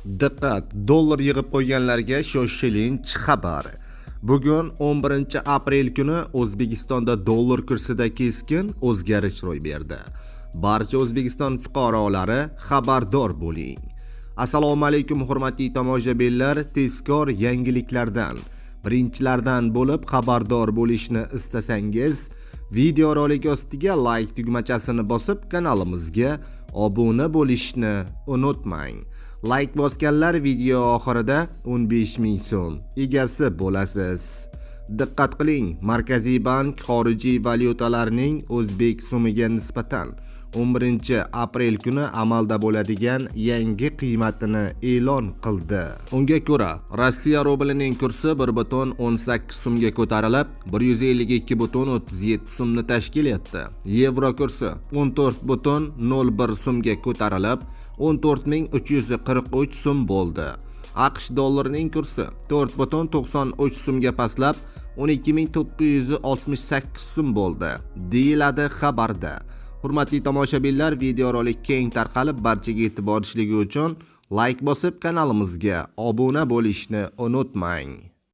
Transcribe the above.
Diqqat, dollar yig'ib qo'yganlarga shoshilinch xabar. Bugun 11 aprel kuni O'zbekistonda dollar kursida keskin o'zgarish ro'y berdi. Barcha O'zbekiston fuqarolari xabardor bo'ling. Assalomu alaykum hurmatli tomoshabinlar, tezkor yangiliklardan, birinchilardan bo'lib xabardor bo'lishni istasangiz, video rolik ostiga like tugmachasini bosib kanalimizga obuna bo'lishni unutmang. Like bosganlar video oxirida 15,000 so'm egasi bo'lasiz. Diqqat qiling, Markaziy bank xorijiy valyutalarning o'zbek so'miga nisbatan 11 aprel kuni amalda bo'ladigan yangi qiymatini e'lon qildi. Unga ko'ra, Rossiya rublining kursi 1,18 so'mga ko'tarilib, 152,37 so'mni tashkil etdi. Yevro kursi 14,01 so'mga ko'tarilib, 14,343 so'm bo'ldi. AQSh dollarining kursi 4,93 so'mga pastlab, 12,968 so'm bo'ldi, deyiladi xabarda. Hurmatli tomoshabinlar, video rolik keng tarqalib, barchaga e'tiborishligi uchun like bosib kanalimizga obuna bo'lishni unutmang.